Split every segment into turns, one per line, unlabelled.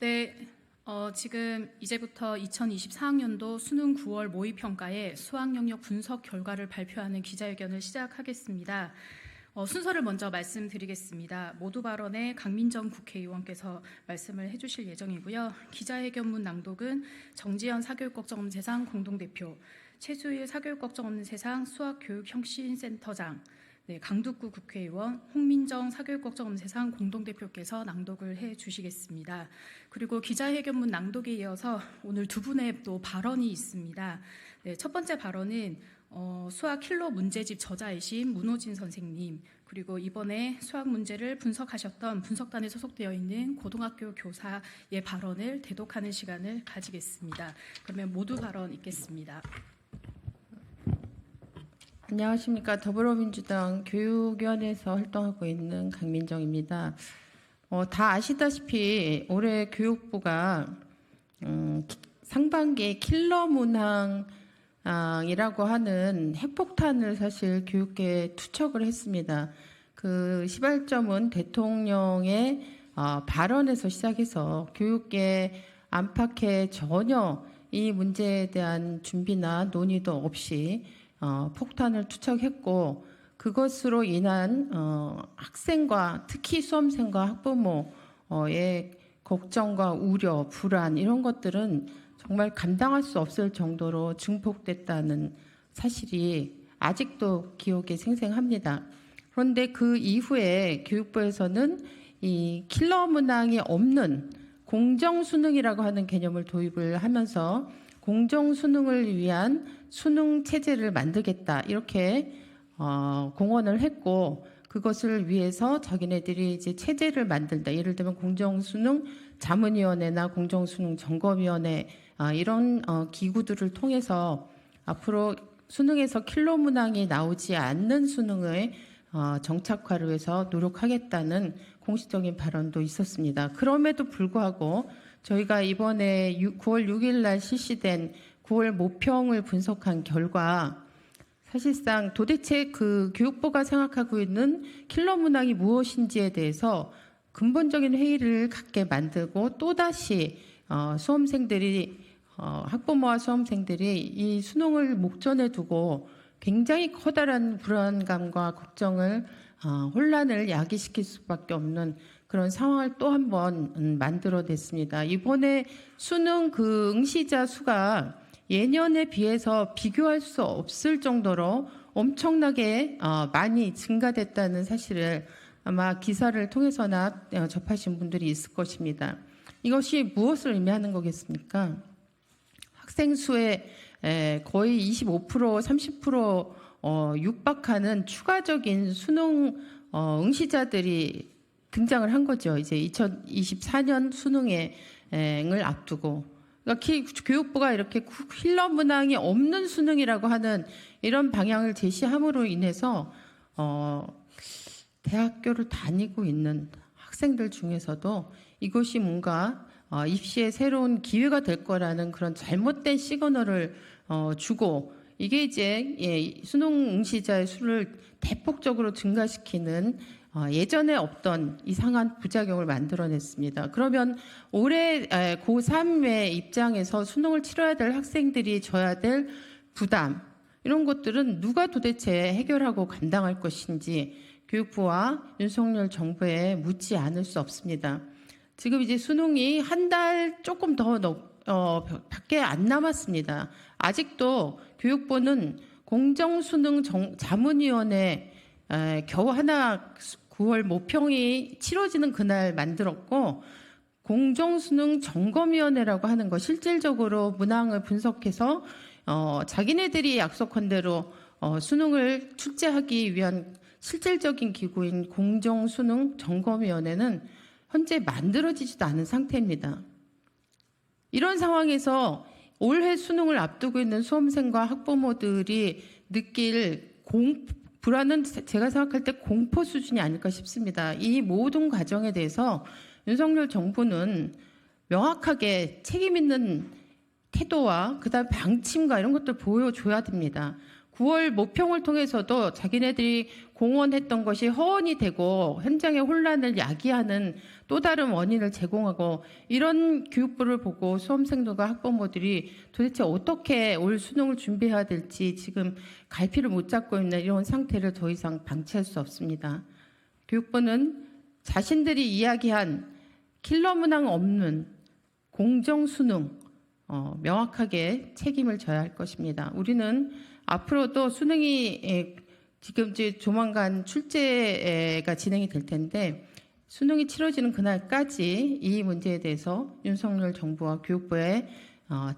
네, 지금 이제부터 2024학년도 수능 9월 모의평가의 수학 영역 분석 결과를 발표하는 기자회견을 시작하겠습니다. 순서를 먼저 말씀드리겠습니다. 모두 발언에 강민정 국회의원께서 말씀을 해주실 예정이고요. 기자회견 문 낭독은 정지현 사교육 걱정 없는 세상 공동대표, 최수일 사교육 걱정 없는 세상 수학교육혁신센터장, 강두구 국회의원, 홍민정 사교육 걱정 없는 세상 공동대표께서 낭독을 해주시겠습니다. 그리고 기자회견문 낭독에 이어서 오늘 두 분의 또 발언이 있습니다. 첫 번째 발언은 수학 킬러 문제집 저자이신 문호진 선생님, 그리고 이번에 수학 문제를 분석하셨던 분석단에 소속되어 있는 고등학교 교사의 발언을 대독하는 시간을 가지겠습니다. 그러면 모두 발언 있겠습니다.
안녕하십니까. 더불어민주당 교육위원회에서 활동하고 있는 강민정입니다. 다 아시다시피 올해 교육부가 상반기에 킬러 문항이라고 하는 핵폭탄을 사실 교육계에 투척을 했습니다. 그 시발점은 대통령의 발언에서 시작해서 교육계 안팎에 전혀 이 문제에 대한 준비나 논의도 없이 폭탄을 투척했고, 그것으로 인한 학생과 특히 수험생과 학부모의 걱정과 우려, 불안 이런 것들은 정말 감당할 수 없을 정도로 증폭됐다는 사실이 아직도 기억에 생생합니다. 그런데 그 이후에 교육부에서는 이 킬러 문항이 없는 공정수능이라고 하는 개념을 도입을 하면서 공정수능을 위한 수능 체제를 만들겠다 이렇게 공언을 했고, 그것을 위해서 자기네들이 이제 체제를 만든다. 예를 들면 공정수능 자문위원회나 공정수능 점검위원회 이런 기구들을 통해서 앞으로 수능에서 킬러 문항이 나오지 않는 수능의 정착화를 위해서 노력하겠다는 공식적인 발언도 있었습니다. 그럼에도 불구하고 저희가 이번에 9월 6일 날 실시된 9월 모평을 분석한 결과, 사실상 도대체 그 교육부가 생각하고 있는 킬러 문항이 무엇인지에 대해서 근본적인 회의를 갖게 만들고, 또다시 수험생들이 학부모와 수험생들이 이 수능을 목전에 두고 굉장히 커다란 불안감과 걱정을 혼란을 야기시킬 수밖에 없는 그런 상황을 또 한 번 만들어냈습니다. 이번에 수능 그 응시자 수가 예년에 비해서 비교할 수 없을 정도로 엄청나게 많이 증가됐다는 사실을 아마 기사를 통해서나 접하신 분들이 있을 것입니다. 이것이 무엇을 의미하는 거겠습니까? 학생 수의 거의 25%, 30% 육박하는 추가적인 수능 응시자들이 등장을 한 거죠. 이제 2024년 수능을 앞두고. 그러니까 교육부가 이렇게 킬러 문항이 없는 수능이라고 하는 이런 방향을 제시함으로 인해서 대학교를 다니고 있는 학생들 중에서도 이것이 뭔가 입시의 새로운 기회가 될 거라는 그런 잘못된 시그널을 주고, 이게 이제 수능 응시자의 수를 대폭적으로 증가시키는 예전에 없던 이상한 부작용을 만들어냈습니다. 그러면 올해 고3의 입장에서 수능을 치러야 될 학생들이 져야 될 부담, 이런 것들은 누가 도대체 해결하고 감당할 것인지 교육부와 윤석열 정부에 묻지 않을 수 없습니다. 지금 이제 수능이 한 달 조금 더 밖에 안 남았습니다. 아직도 교육부는 공정수능 자문위원회 겨우 하나 9월 모평이 치러지는 그날 만들었고, 공정수능 점검위원회라고 하는 거 실질적으로 문항을 분석해서 자기네들이 약속한 대로 수능을 출제하기 위한 실질적인 기구인 공정수능 점검위원회는 현재 만들어지지도 않은 상태입니다. 이런 상황에서 올해 수능을 앞두고 있는 수험생과 학부모들이 느낄 불안은 제가 생각할 때 공포 수준이 아닐까 싶습니다. 이 모든 과정에 대해서 윤석열 정부는 명확하게 책임 있는 태도와 그다음 방침과 이런 것들 보여줘야 됩니다. 9월 모평을 통해서도 자기네들이 공언했던 것이 허언이 되고 현장의 혼란을 야기하는 또 다른 원인을 제공하고, 이런 교육부를 보고 수험생들과 학부모들이 도대체 어떻게 올 수능을 준비해야 될지 지금 갈피를 못 잡고 있는 이런 상태를 더 이상 방치할 수 없습니다. 교육부는 자신들이 이야기한 킬러 문항 없는 공정 수능 명확하게 책임을 져야 할 것입니다. 우리는 앞으로도 수능이 지금 이제 조만간 출제가 진행이 될 텐데, 수능이 치러지는 그날까지 이 문제에 대해서 윤석열 정부와 교육부의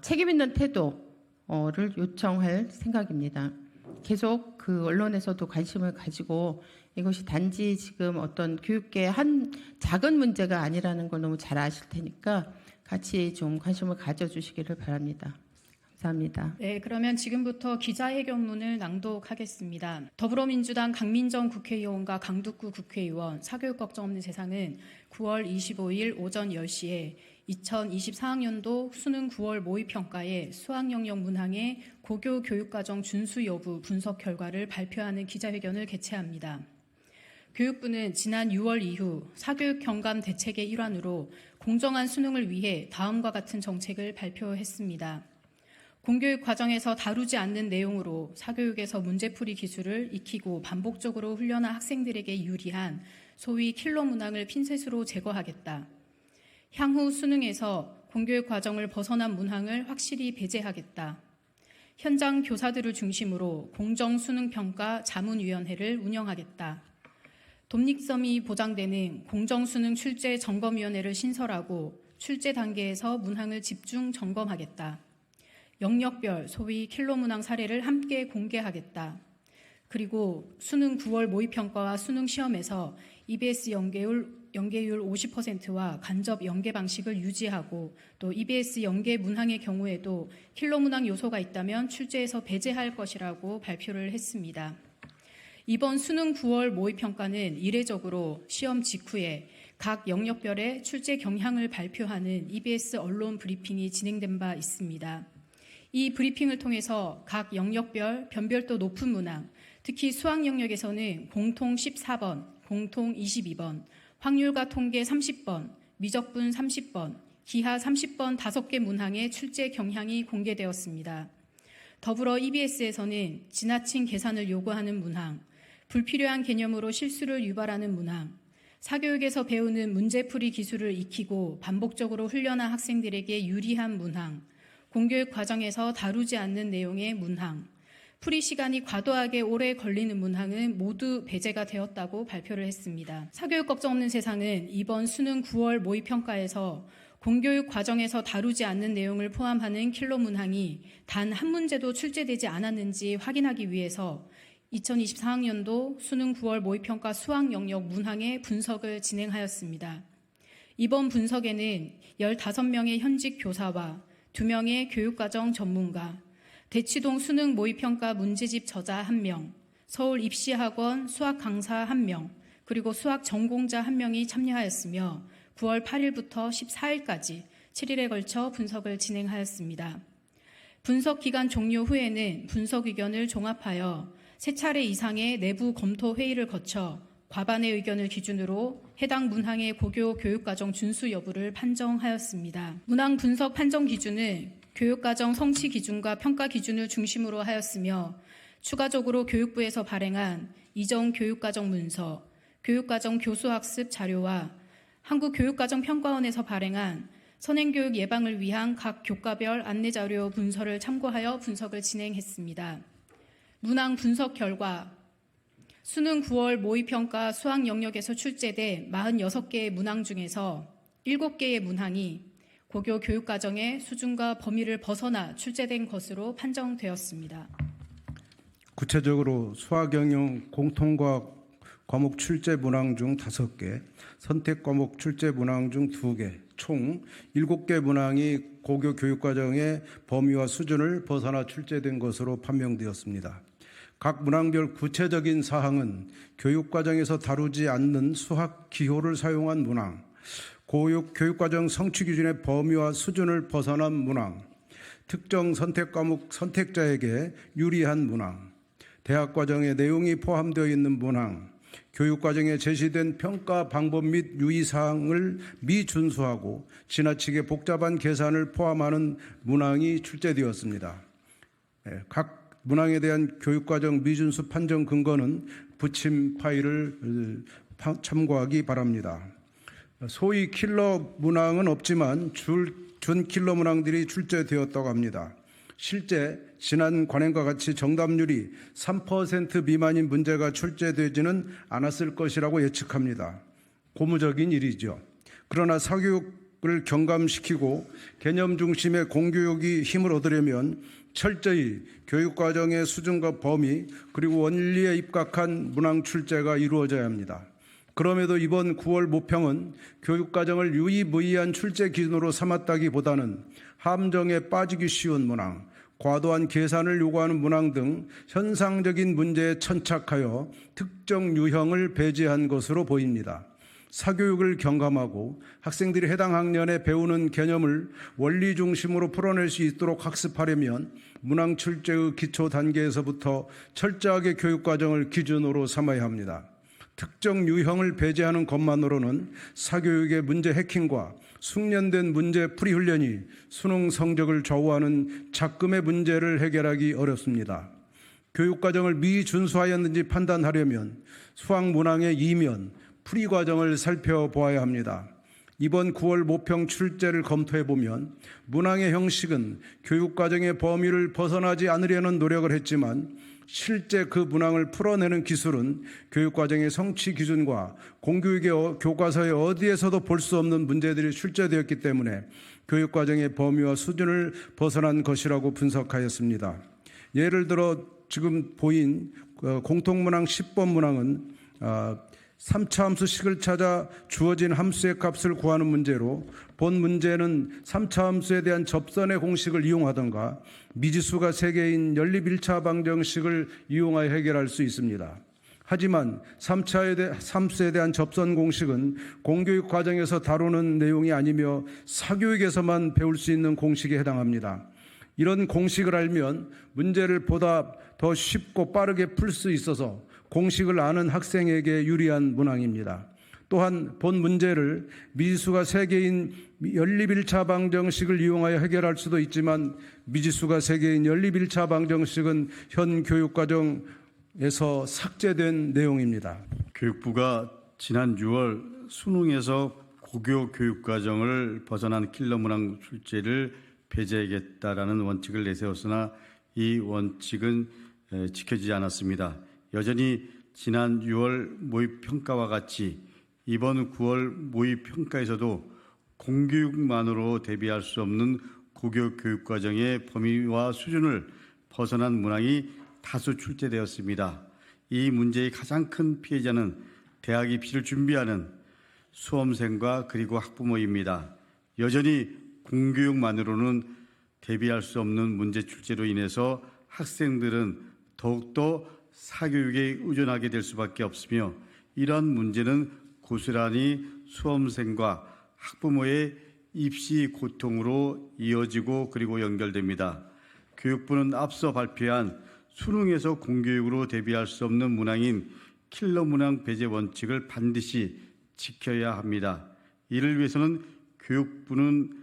책임 있는 태도를 요청할 생각입니다. 계속 그 언론에서도 관심을 가지고 이것이 단지 지금 어떤 교육계의 한 작은 문제가 아니라는 걸 너무 잘 아실 테니까 같이 좀 관심을 가져주시기를 바랍니다. 감사합니다.
네, 그러면 지금부터 기자회견문을 낭독하겠습니다. 더불어민주당 강민정 국회의원과 강두구 국회의원, 사교육 걱정 없는 세상은 9월 25일 오전 10시에 2024학년도 수능 9월 모의평가의 수학영역 문항의 고교 교육과정 준수 여부 분석 결과를 발표하는 기자회견을 개최합니다. 교육부는 지난 6월 이후 사교육 경감 대책의 일환으로 공정한 수능을 위해 다음과 같은 정책을 발표했습니다. 공교육 과정에서 다루지 않는 내용으로 사교육에서 문제풀이 기술을 익히고 반복적으로 훈련한 학생들에게 유리한 소위 킬러 문항을 핀셋으로 제거하겠다. 향후 수능에서 공교육 과정을 벗어난 문항을 확실히 배제하겠다. 현장 교사들을 중심으로 공정수능평가 자문위원회를 운영하겠다. 독립성이 보장되는 공정수능 출제 점검위원회를 신설하고 출제 단계에서 문항을 집중 점검하겠다. 영역별 소위 킬러 문항 사례를 함께 공개하겠다. 그리고 수능 9월 모의평가와 수능 시험에서 EBS 연계율 50%와 간접 연계 방식을 유지하고, 또 EBS 연계 문항의 경우에도 킬러 문항 요소가 있다면 출제에서 배제할 것이라고 발표를 했습니다. 이번 수능 9월 모의평가는 이례적으로 시험 직후에 각 영역별의 출제 경향을 발표하는 EBS 언론 브리핑이 진행된 바 있습니다. 이 브리핑을 통해서 각 영역별 변별도 높은 문항, 특히 수학 영역에서는 공통 14번, 공통 22번, 확률과 통계 30번, 미적분 30번, 기하 30번 5개 문항의 출제 경향이 공개되었습니다. 더불어 EBS에서는 지나친 계산을 요구하는 문항, 불필요한 개념으로 실수를 유발하는 문항, 사교육에서 배우는 문제풀이 기술을 익히고 반복적으로 훈련한 학생들에게 유리한 문항, 공교육 과정에서 다루지 않는 내용의 문항, 풀이 시간이 과도하게 오래 걸리는 문항은 모두 배제가 되었다고 발표를 했습니다. 사교육 걱정 없는 세상은 이번 수능 9월 모의평가에서 공교육 과정에서 다루지 않는 내용을 포함하는 킬러 문항이 단 한 문제도 출제되지 않았는지 확인하기 위해서 2024학년도 수능 9월 모의평가 수학 영역 문항의 분석을 진행하였습니다. 이번 분석에는 15명의 현직 교사와 2명의 교육과정 전문가, 대치동 수능 모의평가 문제집 저자 1명, 서울 입시학원 수학 강사 1명, 그리고 수학 전공자 1명이 참여하였으며 9월 8일부터 14일까지 7일에 걸쳐 분석을 진행하였습니다. 분석 기간 종료 후에는 분석 의견을 종합하여 3차례 이상의 내부 검토 회의를 거쳐 과반의 의견을 기준으로 해당 문항의 고교 교육과정 준수 여부를 판정하였습니다. 문항 분석 판정 기준은 교육과정 성취 기준과 평가 기준을 중심으로 하였으며, 추가적으로 교육부에서 발행한 이전 교육과정 문서, 교육과정 교수학습 자료와 한국교육과정평가원에서 발행한 선행교육 예방을 위한 각 교과별 안내자료 문서를 참고하여 분석을 진행했습니다. 문항 분석 결과 수능 9월 모의평가 수학 영역에서 출제된 46개의 문항 중에서 7개의 문항이 고교 교육과정의 수준과 범위를 벗어나 출제된 것으로 판정되었습니다.
구체적으로 수학 영역 공통과학 과목 출제 문항 중 5개, 선택 과목 출제 문항 중 2개, 총 7개 문항이 고교 교육과정의 범위와 수준을 벗어나 출제된 것으로 판명되었습니다. 각 문항별 구체적인 사항은 교육과정에서 다루지 않는 수학 기호를 사용한 문항, 교육과정 성취 기준의 범위와 수준을 벗어난 문항, 특정 선택 과목 선택자에게 유리한 문항, 대학 과정의 내용이 포함되어 있는 문항, 교육 과정에 제시된 평가 방법 및 유의 사항을 미준수하고 지나치게 복잡한 계산을 포함하는 문항이 출제되었습니다. 각 문항에 대한 교육과정 미준수 판정 근거는 부침 파일을 참고하기 바랍니다. 소위 킬러 문항은 없지만 준 킬러 문항들이 출제되었다고 합니다. 실제 지난 관행과 같이 정답률이 3% 미만인 문제가 출제되지는 않았을 것이라고 예측합니다. 고무적인 일이죠. 그러나 사교육을 경감시키고 개념 중심의 공교육이 힘을 얻으려면 철저히 교육과정의 수준과 범위 그리고 원리에 입각한 문항 출제가 이루어져야 합니다. 그럼에도 이번 9월 모평은 교육과정을 유의무이한 출제 기준으로 삼았다기보다는 함정에 빠지기 쉬운 문항, 과도한 계산을 요구하는 문항 등 현상적인 문제에 천착하여 특정 유형을 배제한 것으로 보입니다. 사교육을 경감하고 학생들이 해당 학년에 배우는 개념을 원리 중심으로 풀어낼 수 있도록 학습하려면 문항 출제의 기초 단계에서부터 철저하게 교육과정을 기준으로 삼아야 합니다. 특정 유형을 배제하는 것만으로는 사교육의 문제 해킹과 숙련된 문제 풀이 훈련이 수능 성적을 좌우하는 작금의 문제를 해결하기 어렵습니다. 교육과정을 미준수하였는지 판단하려면 수학 문항의 이면, 풀이 과정을 살펴보아야 합니다. 이번 9월 모평 출제를 검토해보면 문항의 형식은 교육과정의 범위를 벗어나지 않으려는 노력을 했지만 실제 그 문항을 풀어내는 기술은 교육과정의 성취 기준과 공교육의 교과서에 어디에서도 볼 수 없는 문제들이 출제되었기 때문에 교육과정의 범위와 수준을 벗어난 것이라고 분석하였습니다. 예를 들어 지금 보인 공통문항 10번 문항은 3차 함수식을 찾아 주어진 함수의 값을 구하는 문제로 본 문제는 3차 함수에 대한 접선의 공식을 이용하던가 미지수가 3개인 연립 1차 방정식을 이용하여 해결할 수 있습니다. 하지만 3차 함수에 대한 접선 공식은 공교육 과정에서 다루는 내용이 아니며 사교육에서만 배울 수 있는 공식에 해당합니다. 이런 공식을 알면 문제를 보다 더 쉽고 빠르게 풀 수 있어서 공식을 아는 학생에게 유리한 문항입니다. 또한 본 문제를 미지수가 3개인 연립 1차 방정식을 이용하여 해결할 수도 있지만 미지수가 3개인 연립 1차 방정식은 현 교육과정에서 삭제된 내용입니다.
교육부가 지난 6월 수능에서 고교 교육과정을 벗어난 킬러 문항 출제를 배제하겠다라는 원칙을 내세웠으나 이 원칙은 지켜지지 않았습니다. 여전히 지난 6월 모의평가와 같이 이번 9월 모의평가에서도 공교육만으로 대비할 수 없는 고교 교육과정의 범위와 수준을 벗어난 문항이 다수 출제되었습니다. 이 문제의 가장 큰 피해자는 대학 입시를 준비하는 수험생과 그리고 학부모입니다. 여전히 공교육만으로는 대비할 수 없는 문제 출제로 인해서 학생들은 더욱더 사교육에 의존하게 될 수밖에 없으며 이러한 문제는 고스란히 수험생과 학부모의 입시 고통으로 이어지고 그리고 연결됩니다. 교육부는 앞서 발표한 수능에서 공교육으로 대비할 수 없는 문항인 킬러 문항 배제 원칙을 반드시 지켜야 합니다. 이를 위해서는 교육부는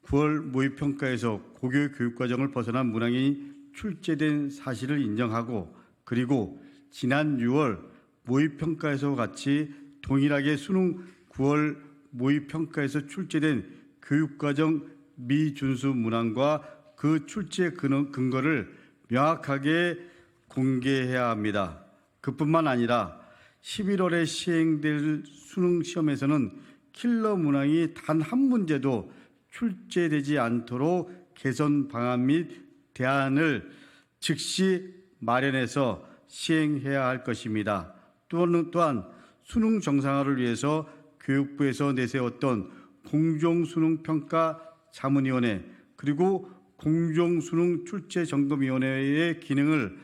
9월 모의평가에서 고교 교육과정을 벗어난 문항이 출제된 사실을 인정하고 그리고 지난 6월 모의평가에서 같이 동일하게 수능 9월 모의평가에서 출제된 교육과정 미준수 문항과 그 출제 근거를 명확하게 공개해야 합니다. 그뿐만 아니라 11월에 시행될 수능 시험에서는 킬러 문항이 단 한 문제도 출제되지 않도록 개선 방안 및 대안을 즉시 마련해서 시행해야 할 것입니다. 또한 수능 정상화를 위해서 교육부에서 내세웠던 공정수능평가 자문위원회 그리고 공정수능 출제점검위원회의 기능을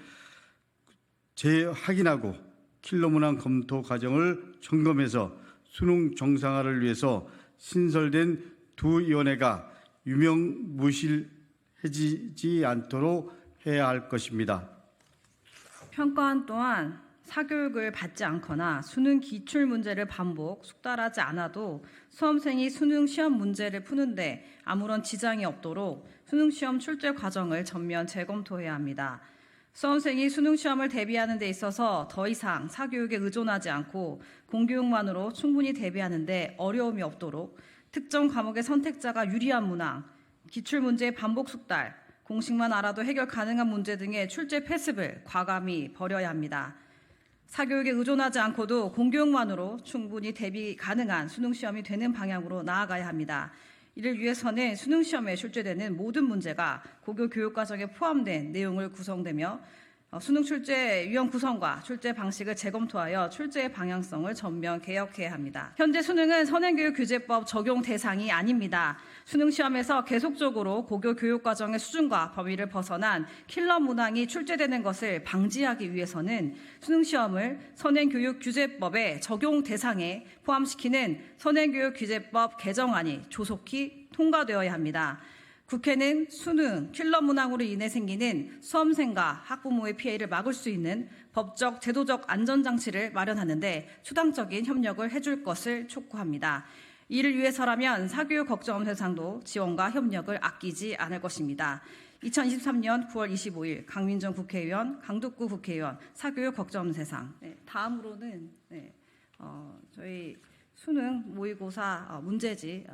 재확인하고 킬러 문항 검토 과정을 점검해서 수능 정상화를 위해서 신설된 두 위원회가 유명무실해지지 않도록 해야 할 것입니다.
평가원 또한 사교육을 받지 않거나 수능 기출 문제를 반복, 숙달하지 않아도 수험생이 수능 시험 문제를 푸는데 아무런 지장이 없도록 수능 시험 출제 과정을 전면 재검토해야 합니다. 수험생이 수능 시험을 대비하는 데 있어서 더 이상 사교육에 의존하지 않고 공교육만으로 충분히 대비하는 데 어려움이 없도록 특정 과목의 선택자가 유리한 문항, 기출 문제의 반복 숙달, 공식만 알아도 해결 가능한 문제 등의 출제 패습을 과감히 버려야 합니다. 사교육에 의존하지 않고도 공교육만으로 충분히 대비 가능한 수능시험이 되는 방향으로 나아가야 합니다. 이를 위해서는 수능시험에 출제되는 모든 문제가 고교 교육과정에 포함된 내용을 구성되며 수능 출제 유형 구성과 출제 방식을 재검토하여 출제의 방향성을 전면 개혁해야 합니다. 현재 수능은 선행교육규제법 적용 대상이 아닙니다. 수능 시험에서 계속적으로 고교 교육과정의 수준과 범위를 벗어난 킬러 문항이 출제되는 것을 방지하기 위해서는 수능 시험을 선행교육규제법의 적용 대상에 포함시키는 선행교육규제법 개정안이 조속히 통과되어야 합니다. 국회는 수능, 킬러 문항으로 인해 생기는 수험생과 학부모의 피해를 막을 수 있는 법적, 제도적 안전장치를 마련하는데 초당적인 협력을 해줄 것을 촉구합니다. 이를 위해서라면 사교육 걱정 대상도 지원과 협력을 아끼지 않을 것입니다. 2023년 9월 25일 강민정 국회의원, 강덕구 국회의원 사교육 걱정 대상. 다음으로는 저희 수능 모의고사 문제지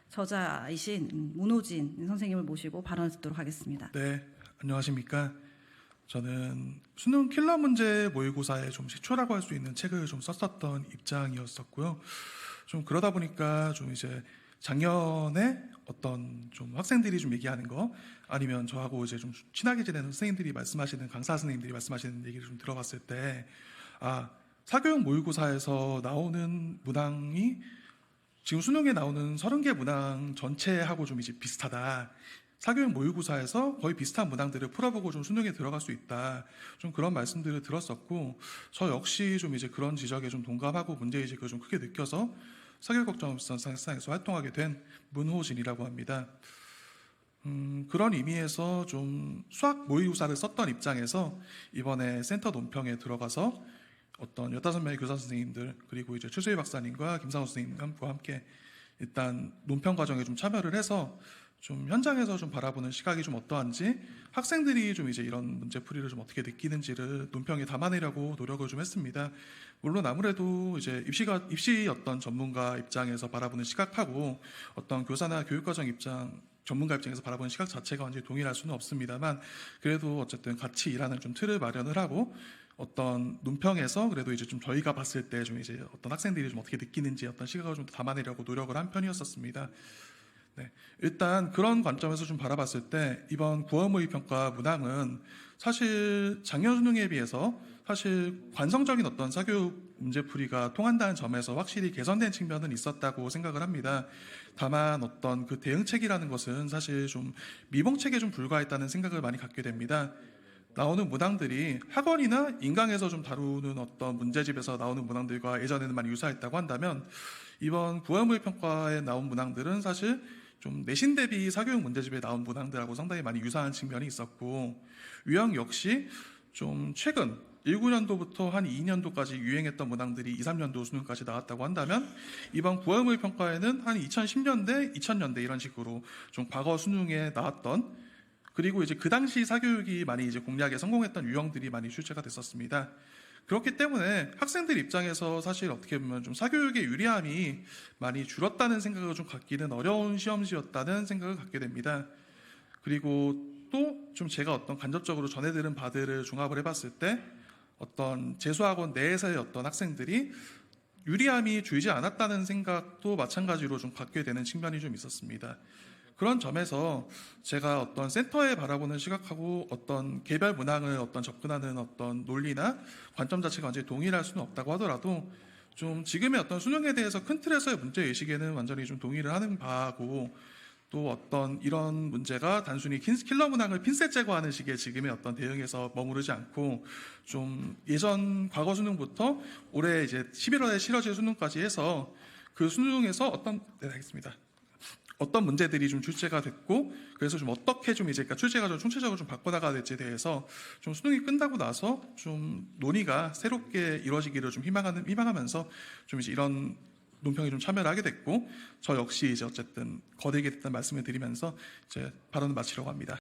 저자이신 문호진 선생님을 모시고 발언을 듣도록 하겠습니다.
네, 안녕하십니까. 저는 수능 킬러 문제 모의고사에 좀 시초라고 할 수 있는 책을 좀 썼었던 입장이었었고요. 좀 그러다 보니까 좀 이제 작년에 어떤 좀 학생들이 좀 얘기하는 거 아니면 저하고 이제 좀 친하게 지내는 선생님들이 말씀하시는 강사 선생님들이 말씀하시는 얘기를 좀 들어봤을 때 사교육 모의고사에서 나오는 문항이 지금 수능에 나오는 30개 문항 전체하고 좀 이제 비슷하다. 사교육 모의고사에서 거의 비슷한 문항들을 풀어보고 좀 수능에 들어갈 수 있다. 좀 그런 말씀들을 들었었고, 저 역시 좀 이제 그런 지적에 좀 동감하고 문제의식을 좀 크게 느껴서 사교육 걱정 상에서 활동하게 된 문호진이라고 합니다. 그런 의미에서 좀 수학 모의고사를 썼던 입장에서 이번에 센터 논평에 들어가서 어떤 15명의 교사 선생님들 그리고 이제 최수희 박사님과 김상호 선생님과 함께 일단 논평 과정에 좀 참여를 해서 좀 현장에서 좀 바라보는 시각이 좀 어떠한지 학생들이 좀 이제 이런 문제풀이를 좀 어떻게 느끼는지를 논평에 담아내려고 노력을 좀 했습니다. 물론 아무래도 이제 입시 어떤 전문가 입장에서 바라보는 시각하고 어떤 교사나 교육과정 입장 전문가 입장에서 바라보는 시각 자체가 완전히 동일할 수는 없습니다만 그래도 어쨌든 같이 일하는 좀 틀을 마련을 하고 어떤 논평에서 그래도 이제 좀 저희가 봤을 때 좀 이제 어떤 학생들이 좀 어떻게 느끼는지 어떤 시각을 좀 담아내려고 노력을 한 편이었었습니다. 네, 일단 그런 관점에서 좀 바라봤을 때 이번 9월 모의평가 문항은 사실 작년 수능에 비해서 사실 관성적인 어떤 사교육 문제풀이가 통한다는 점에서 확실히 개선된 측면은 있었다고 생각을 합니다. 다만 어떤 그 대응책이라는 것은 사실 좀 미봉책에 좀 불과했다는 생각을 많이 갖게 됩니다. 나오는 문항들이 학원이나 인강에서 좀 다루는 어떤 문제집에서 나오는 문항들과 예전에는 많이 유사했다고 한다면 이번 9월 모의평가에 나온 문항들은 사실 좀 내신 대비 사교육 문제집에 나온 문항들하고 상당히 많이 유사한 측면이 있었고 유형 역시 좀 최근 19년도부터 한 2년도까지 유행했던 문항들이 2, 3년도 수능까지 나왔다고 한다면 이번 9월 모의평가에는 한 2010년대, 2000년대 이런 식으로 좀 과거 수능에 나왔던 그리고 이제 그 당시 사교육이 많이 이제 공략에 성공했던 유형들이 많이 출제가 됐었습니다. 그렇기 때문에 학생들 입장에서 사실 어떻게 보면 좀 사교육의 유리함이 많이 줄었다는 생각을 좀 갖기는 어려운 시험지였다는 생각을 갖게 됩니다. 그리고 또 좀 제가 어떤 간접적으로 전해 들은 바들을 종합을 해봤을 때 어떤 재수학원 내에서의 어떤 학생들이 유리함이 줄지 않았다는 생각도 마찬가지로 좀 갖게 되는 측면이 좀 있었습니다. 그런 점에서 제가 어떤 센터에 바라보는 시각하고 어떤 개별 문항을 어떤 접근하는 어떤 논리나 관점 자체가 완전히 동일할 수는 없다고 하더라도 좀 지금의 어떤 수능에 대해서 큰 틀에서의 문제의식에는 완전히 좀 동의를 하는 바고 또 어떤 이런 문제가 단순히 킬러 문항을 핀셋 제거하는 식의 지금의 어떤 대응에서 머무르지 않고 좀 예전 과거 수능부터 올해 이제 11월에 치러질 수능까지 해서 그 수능에서 어떤 네 알겠습니다. 어떤 문제들이 좀 출제가 됐고 그래서 좀 어떻게 좀 이제 그러니까 출제 과정을 총체적으로 좀 바꿔나가야 될지에 대해서 좀 수능이 끝나고 나서 좀 논의가 새롭게 이루어지기를 좀 희망하면서 좀 이제 이런 논평에 좀 참여를 하게 됐고 저 역시 이제 어쨌든 거대하게 됐다는 말씀을 드리면서 이제 발언을 마치려고 합니다.